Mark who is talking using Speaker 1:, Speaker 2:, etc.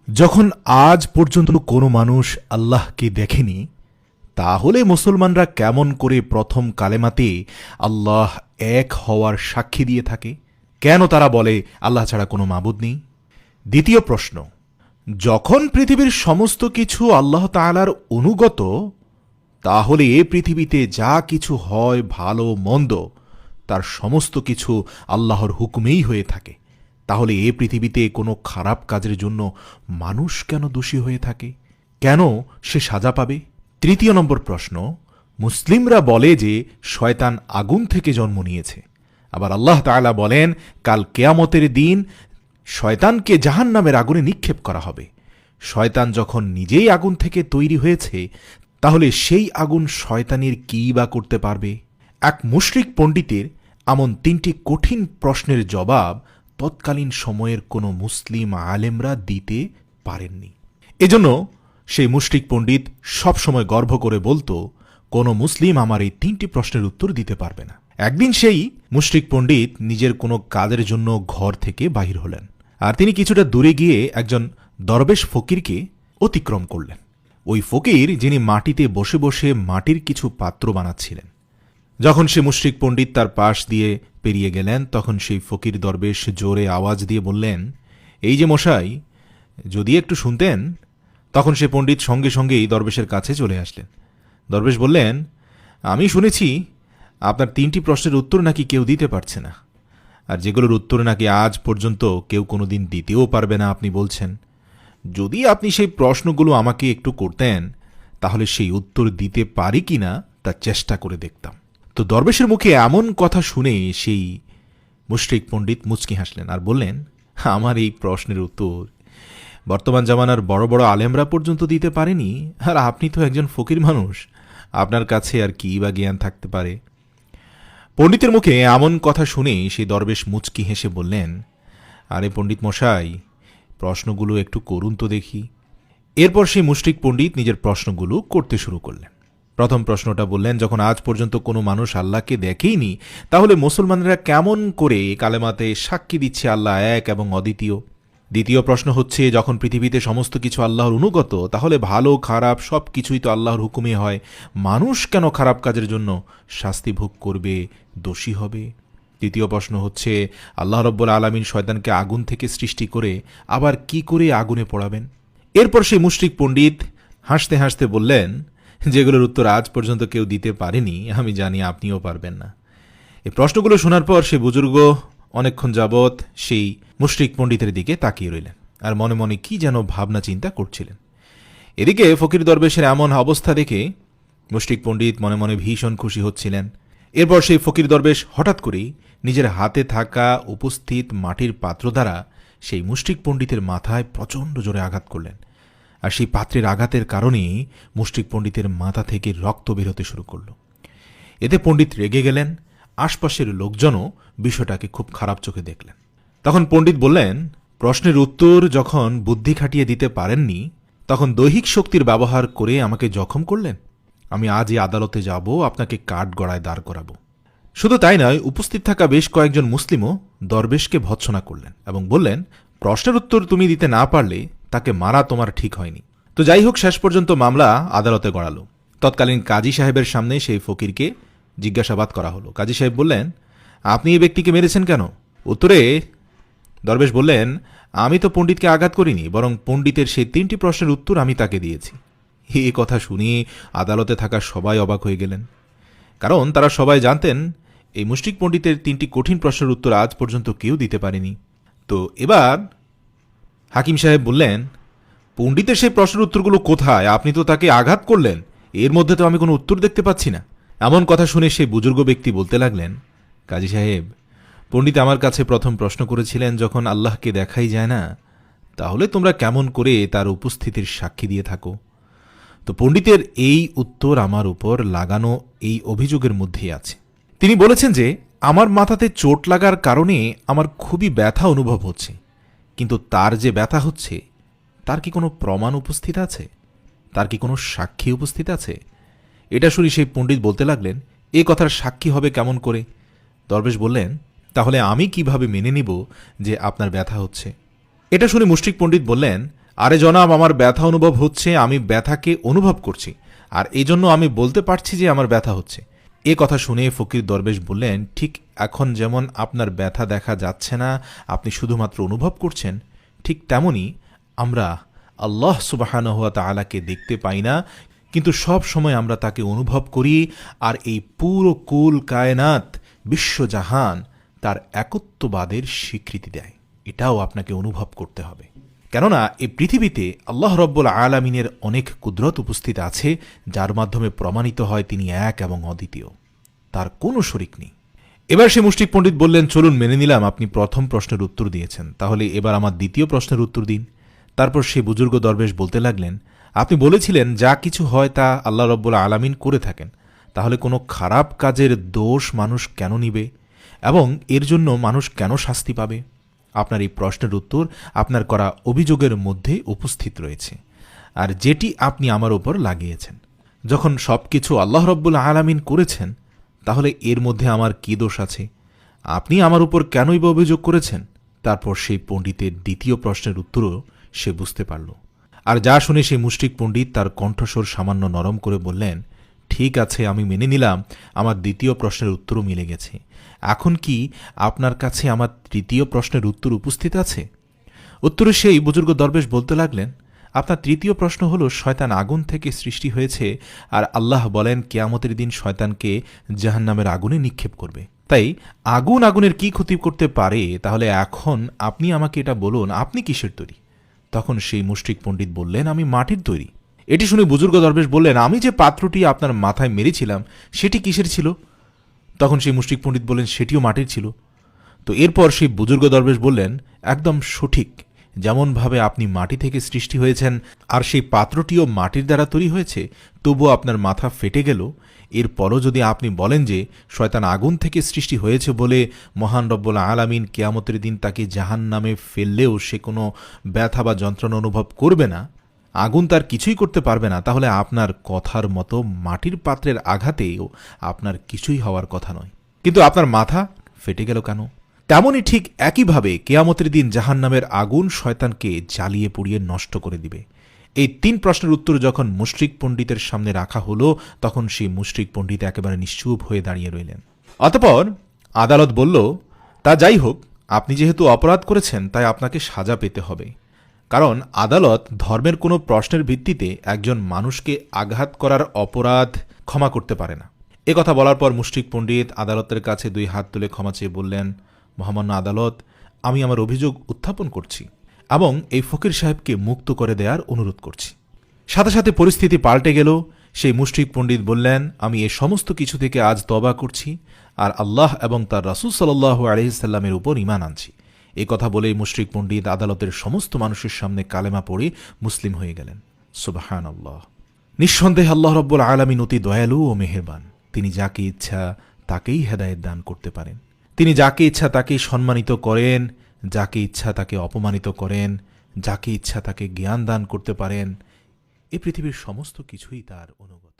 Speaker 1: যখন আজ পর্যন্ত কোনো মানুষ আল্লাহকে দেখেনি, তাহলে মুসলমানরা কেমন করে প্রথম কালেমাতে আল্লাহ এক হওয়ার সাক্ষী দিয়ে থাকে? কেন তারা বলে আল্লাহ ছাড়া কোনো মাবুদ নেই? দ্বিতীয় প্রশ্ন, যখন পৃথিবীর সমস্ত কিছু আল্লাহ তাআলার অনুগত, তাহলে এ পৃথিবীতে যা কিছু হয় ভালো মন্দ তার সমস্ত কিছু আল্লাহর হুকুমেই হয়ে থাকে। তাহলে এ পৃথিবীতে কোনো খারাপ কাজের জন্য মানুষ কেন দোষী হয়ে থাকে? কেন সে সাজা পাবে? তৃতীয় নম্বর প্রশ্ন, মুসলিমরা বলে যে শয়তান আগুন থেকে জন্ম নিয়েছে। আবার আল্লাহ তাআলা বলেন কাল কিয়ামতের দিন শয়তানকে জাহান্নামের আগুনে নিক্ষেপ করা হবে। শয়তান যখন নিজেই আগুন থেকে তৈরি হয়েছে, তাহলে সেই আগুন শয়তানের কী বা করতে পারবে? এক মুশরিক পণ্ডিতের এমন তিনটি কঠিন প্রশ্নের জবাব তৎকালীন সময়ের কোনো মুসলিম আলেমরা দিতে পারেননি। এজন্য সেই মুশরিক পণ্ডিত সবসময় গর্ব করে বলতো, কোনো মুসলিম আমার এই তিনটি প্রশ্নের উত্তর দিতে পারবে না। একদিন সেই মুশরিক পণ্ডিত নিজের কোনো কাজের জন্য ঘর থেকে বাহির হলেন, আর তিনি কিছুটা দূরে গিয়ে একজন দরবেশ ফকিরকে অতিক্রম করলেন। ওই ফকির যিনি মাটিতে বসে বসে মাটির কিছু পাত্র বানাচ্ছিলেন। যখন সে মুশরিক পণ্ডিত তার পাশ দিয়ে পেরিয়ে গেলেন, তখন সেই ফকির দরবেশ জোরে আওয়াজ দিয়ে বললেন, এই যে মশাই, যদি একটু শুনতেন। তখন সে পণ্ডিত সঙ্গে সঙ্গেই দরবেশের কাছে চলে আসলেন। দরবেশ বললেন, আমি শুনেছি আপনার তিনটি প্রশ্নের উত্তর নাকি কেউ দিতে পারছে না, আর যেগুলোর উত্তর নাকি আজ পর্যন্ত কেউ কোনোদিন দিতেও পারবে না আপনি বলছেন। যদি আপনি সেই প্রশ্নগুলো আমাকে একটু করতেন, তাহলে সেই উত্তর দিতে পারি কি না তা চেষ্টা করে দেখতাম। তো দরবেশের মুখে এমন কথা শুনে সেই মুশরিক পণ্ডিত মুচকি হাসলেন আর বললেন, আমার এই প্রশ্নের উত্তর বর্তমান জামানার বড় বড় আলেমরা পর্যন্ত দিতে পারেনি, আর আপনি তো একজন ফকির মানুষ, আপনার কাছে আর কি বা জ্ঞান থাকতে পারে? পণ্ডিতের মুখে এমন কথা শুনে সেই দরবেশ মুচকি হেসে বললেন, আরে পণ্ডিত মশাই, প্রশ্নগুলো একটু করুন তো দেখি। এরপর সেই মুশরিক পণ্ডিত নিজের প্রশ্নগুলো করতে শুরু করলেন। প্রথম প্রশ্নটা বললেন, যখন আজ পর্যন্ত কোনো মানুষ আল্লাহকে দেখেইনি, তাহলে মুসলমানরা কেমন করে কালেমাতে সাক্ষী দিচ্ছে আল্লাহ এক এবং অদ্বিতীয়? দ্বিতীয় প্রশ্ন হচ্ছে, যখন পৃথিবীতে সমস্ত কিছু আল্লাহর অনুগত, তাহলে ভালো খারাপ সব কিছুই তো আল্লাহর হুকুমে হয়, মানুষ কেন খারাপ কাজের জন্য শাস্তি ভোগ করবে, দোষী হবে? তৃতীয় প্রশ্ন হচ্ছে, আল্লাহ রব্বুল আলামিন শয়তানকে আগুন থেকে সৃষ্টি করে আবার কি করে আগুনে পোড়াবেন? এরপর সেই মুশরিক পণ্ডিত হাসতে হাসতে বললেন, যেগুলোর উত্তর আজ পর্যন্ত কেউ দিতে পারেনি, আমি জানি আপনিও পারবেন না। এই প্রশ্নগুলো শোনার পর সে বুজুর্গ অনেকক্ষণ যাবৎ সেই মুশরিক পণ্ডিতের দিকে তাকিয়ে রইলেন, আর মনে মনে কি যেন ভাবনা চিন্তা করছিলেন। এদিকে ফকির দরবেশের এমন অবস্থা দেখে মুশরিক পণ্ডিত মনে মনে ভীষণ খুশি হচ্ছিলেন। এরপর সেই ফকির দরবেশ হঠাৎ করেই নিজের হাতে থাকা উপস্থিত মাটির পাত্র দ্বারা সেই মুশরিক পণ্ডিতের মাথায় প্রচণ্ড জোরে আঘাত করলেন, আর সেই পাত্রের আঘাতের কারণেই মুশরিক পণ্ডিতের মাথা থেকে রক্ত বের হতে শুরু করল। এতে পণ্ডিত রেগে গেলেন, আশপাশের লোকজনও বিষয়টাকে খুব খারাপ চোখে দেখলেন। তখন পণ্ডিত বললেন, প্রশ্নের উত্তর যখন বুদ্ধি খাটিয়ে দিতে পারেননি, তখন দৈহিক শক্তির ব্যবহার করে আমাকে জখম করলেন। আমি আজই আদালতে যাব, আপনাকে কাঠগড়ায় দাঁড় করাবো। শুধু তাই নয়, উপস্থিত থাকা বেশ কয়েকজন মুসলিমও দরবেশকে ভৎসনা করলেন এবং বললেন, প্রশ্নের উত্তর তুমি দিতে না পারলে তাকে মারা তোমার ঠিক হয়নি। তো যাই হোক, শেষ পর্যন্ত মামলা আদালতে গড়ালো। তৎকালীন কাজী সাহেবের সামনে সেই ফকিরকে জিজ্ঞাসাবাদ করা হলো। কাজী সাহেব বললেন, আপনি এই ব্যক্তিকে মেরেছেন কেন? উত্তরে দরবেশ বললেন, আমি তো পণ্ডিতকে আঘাত করিনি, বরং পণ্ডিতের সেই তিনটি প্রশ্নের উত্তর আমি তাকে দিয়েছি। এই কথা শুনিয়ে আদালতে থাকা সবাই অবাক হয়ে গেলেন, কারণ তারা সবাই জানতেন এই মুশরিক পণ্ডিতের তিনটি কঠিন প্রশ্নের উত্তর আজ পর্যন্ত কেউ দিতে পারেনি। তো এবার হাকিম সাহেব বললেন, পণ্ডিতের সেই প্রশ্নের উত্তরগুলো কোথায়? আপনি তো তাকে আঘাত করলেন, এর মধ্যে তো আমি কোনো উত্তর দেখতে পাচ্ছি না। এমন কথা শুনে সেই বুজুর্গ ব্যক্তি বলতে লাগলেন, কাজী সাহেব, পণ্ডিত আমার কাছে প্রথম প্রশ্ন করেছিলেন, যখন আল্লাহকে দেখাই যায় না, তাহলে তোমরা কেমন করে তার উপস্থিতির সাক্ষী দিয়ে থাকো? তো পণ্ডিতের এই উত্তর আমার উপর লাগানো এই অভিযোগের মধ্যেই আছে। তিনি বলেছেন যে আমার মাথাতে চোট লাগার কারণে আমার খুবই ব্যথা অনুভব হচ্ছে, কিন্তু তার যে ব্যথা হচ্ছে তার কি কোনো প্রমাণ উপস্থিত আছে? তার কি কোনো সাক্ষী উপস্থিত আছে? এটা শুনে সেই পণ্ডিত বলতে লাগলেন, এ কথার সাক্ষী হবে কেমন করে? দরবেশ বললেন, তাহলে আমি কিভাবে মেনে নিব যে আপনার ব্যথা হচ্ছে? এটা শুনে মুশরিক পণ্ডিত বললেন, আরে জনাব, আমার ব্যথা অনুভব হচ্ছে, আমি ব্যথাকে অনুভব করছি, আর এই জন্য আমি বলতে পারছি যে আমার ব্যথা হচ্ছে। এ কথা শুনে ফকির দরবেশ বললেন, ঠিক এখন যেমন আপনার ব্যথা দেখা যাচ্ছে না, আপনি শুধুমাত্র অনুভব করছেন, ঠিক তেমনি আমরা আল্লাহ সুবহানাহু ওয়া তাআলাকে দেখতে পাই না, কিন্তু সব সময় আমরা তাকে অনুভব করি। আর এই পুরো কুল কায়নাত, বিশ্বজাহান তার একত্ববাদের স্বীকৃতি দেয়। এটাও আপনাকে অনুভব করতে হবে, কেননা এই পৃথিবীতে আল্লাহ রব্বুল আলামিনের অনেক কুদরত উপস্থিত আছে, যার মাধ্যমে প্রমাণিত হয় তিনি এক এবং অদ্বিতীয়, তার কোনো শরিক নেই। এবার সে মুশরিক পণ্ডিত বললেন, চলুন মেনে নিলাম আপনি প্রথম প্রশ্নের উত্তর দিয়েছেন, তাহলে এবার আমার দ্বিতীয় প্রশ্নের উত্তর দিন। তারপর সে বুজুর্গ দরবেশ বলতে লাগলেন, আপনি বলেছিলেন যা কিছু হয় তা আল্লাহ রব্বুল আলামিন করে থাকেন, তাহলে কোনো খারাপ কাজের দোষ মানুষ কেন নিবে এবং এর জন্য মানুষ কেন শাস্তি পাবে? আপনার এই প্রশ্নের উত্তর আপনার করা অভিযোগের মধ্যে উপস্থিত রয়েছে, আর যেটি আপনি আমার উপর লাগিয়েছেন। যখন সব কিছু আল্লাহ রব্বুল আলামিন করেছেন, তাহলে এর মধ্যে আমার কী দোষ আছে? আপনি আমার উপর কেনই বা অভিযোগ করেছেন? তারপর সেই পণ্ডিতের দ্বিতীয় প্রশ্নের উত্তরও সে বুঝতে পারল। আর যা শুনে সেই মুশরিক পণ্ডিত তার কণ্ঠস্বর সামান্য নরম করে বললেন, ঠিক আছে, আমি মেনে নিলাম আমার দ্বিতীয় প্রশ্নের উত্তরও মিলে গেছে। এখন কি আপনার কাছে আমার তৃতীয় প্রশ্নের উত্তর উপস্থিত আছে? উত্তরে সেই বুজুর্গ দরবেশ বলতে লাগলেন, আপনার তৃতীয় প্রশ্ন হলো শয়তান আগুন থেকে সৃষ্টি হয়েছে, আর আল্লাহ বলেন কিয়ামতের দিন শয়তানকে জাহান্নামের আগুনে নিক্ষেপ করবে। তাই আগুনের কি ক্ষতি করতে পারে? তাহলে এখন আপনি আমাকে এটা বলুন, আপনি কিসের তৈরি? তখন সেই মুশরিক পণ্ডিত বললেন, আমি মাটির তৈরি। এটি শুনে বুজুর্গ দরবেশ বললেন, আমি যে পাত্রটি আপনার মাথায় মেরেছিলাম সেটি কিসের ছিল? তখন সেই মুশরিক পণ্ডিত বললেন, সেটিও মাটির ছিল। তো এরপর সেই বুজুর্গ দরবেশ বললেন, একদম সঠিক, যেমনভাবে আপনি মাটি থেকে সৃষ্টি হয়েছেন আর সেই পাত্রটিও মাটির দ্বারা তৈরি হয়েছে, তবুও আপনার মাথা ফেটে গেল। এরপরও যদি আপনি বলেন যে শয়তান আগুন থেকে সৃষ্টি হয়েছে বলে মহান রব্বুল আলামিন কিয়ামতের দিন তাকে জাহান্নামে ফেললেও সে কোনো ব্যথা বা যন্ত্রণা অনুভব করবে না, আগুন তার কিছুই করতে পারবে না, তাহলে আপনার কথার মতো মাটির পাত্রের আঘাতেও আপনার কিছুই হওয়ার কথা নয়, কিন্তু আপনার মাথা ফেটে গেল কেন? তেমনই ঠিক একইভাবে কিয়ামতের দিন জাহান্নামের আগুন শয়তানকে জ্বালিয়ে পুড়িয়ে নষ্ট করে দিবে। এই তিন প্রশ্নের উত্তর যখন মুশরিক পণ্ডিতের সামনে রাখা হলো, তখন সেই মুশরিক পণ্ডিত একেবারে নিশ্চুপ হয়ে দাঁড়িয়ে রইলেন। অতঃপর আদালত বলল, তা যাই হোক, আপনি যেহেতু অপরাধ করেছেন তাই আপনাকে সাজা পেতে হবে, কারণ আদালত ধর্মের কোনো প্রশ্নের ভিত্তিতে একজন মানুষকে আঘাত করার অপরাধ ক্ষমা করতে পারে না। এ কথা বলার পর মুশরিক পণ্ডিত আদালতের কাছে দুই হাত তুলে ক্ষমা চেয়ে বললেন, মহামান্য আদালত, আমি আমার অভিযোগ উত্থাপন করছি এবং এই ফকির সাহেবকে মুক্ত করে দেওয়ার অনুরোধ করছি। সাথে সাথে পরিস্থিতি পাল্টে গেল। সেই মুশরিক পণ্ডিত বললেন, আমি এই সমস্ত কিছু থেকে আজ তওবা করছি আর আল্লাহ এবং তার রাসূল সাল্লাল্লাহু আলাইহি সাল্লামের উপর ঈমান আনছি। এই কথা বলেই মুশরিক পণ্ডিত আদালতের সমস্ত মানুষের সামনে কালেমা পড়ে মুসলিম হয়ে গেলেন। সুবহানাল্লাহ। নিঃসন্দেহে আল্লাহ রাব্বুল আলামিন অতি দয়ালু ও মেহেরবান। তিনি যাকে ইচ্ছা তাকেই হেদায়েত দান করতে পারেন। তিনি যাকে ইচ্ছা তাকেই সম্মানিত করেন, যাকে ইচ্ছা তাকে অপমানিত করেন, যাকে ইচ্ছা তাকে জ্ঞান দান করতে পারেন। এ পৃথিবীর সমস্ত কিছুই তার অনুগত।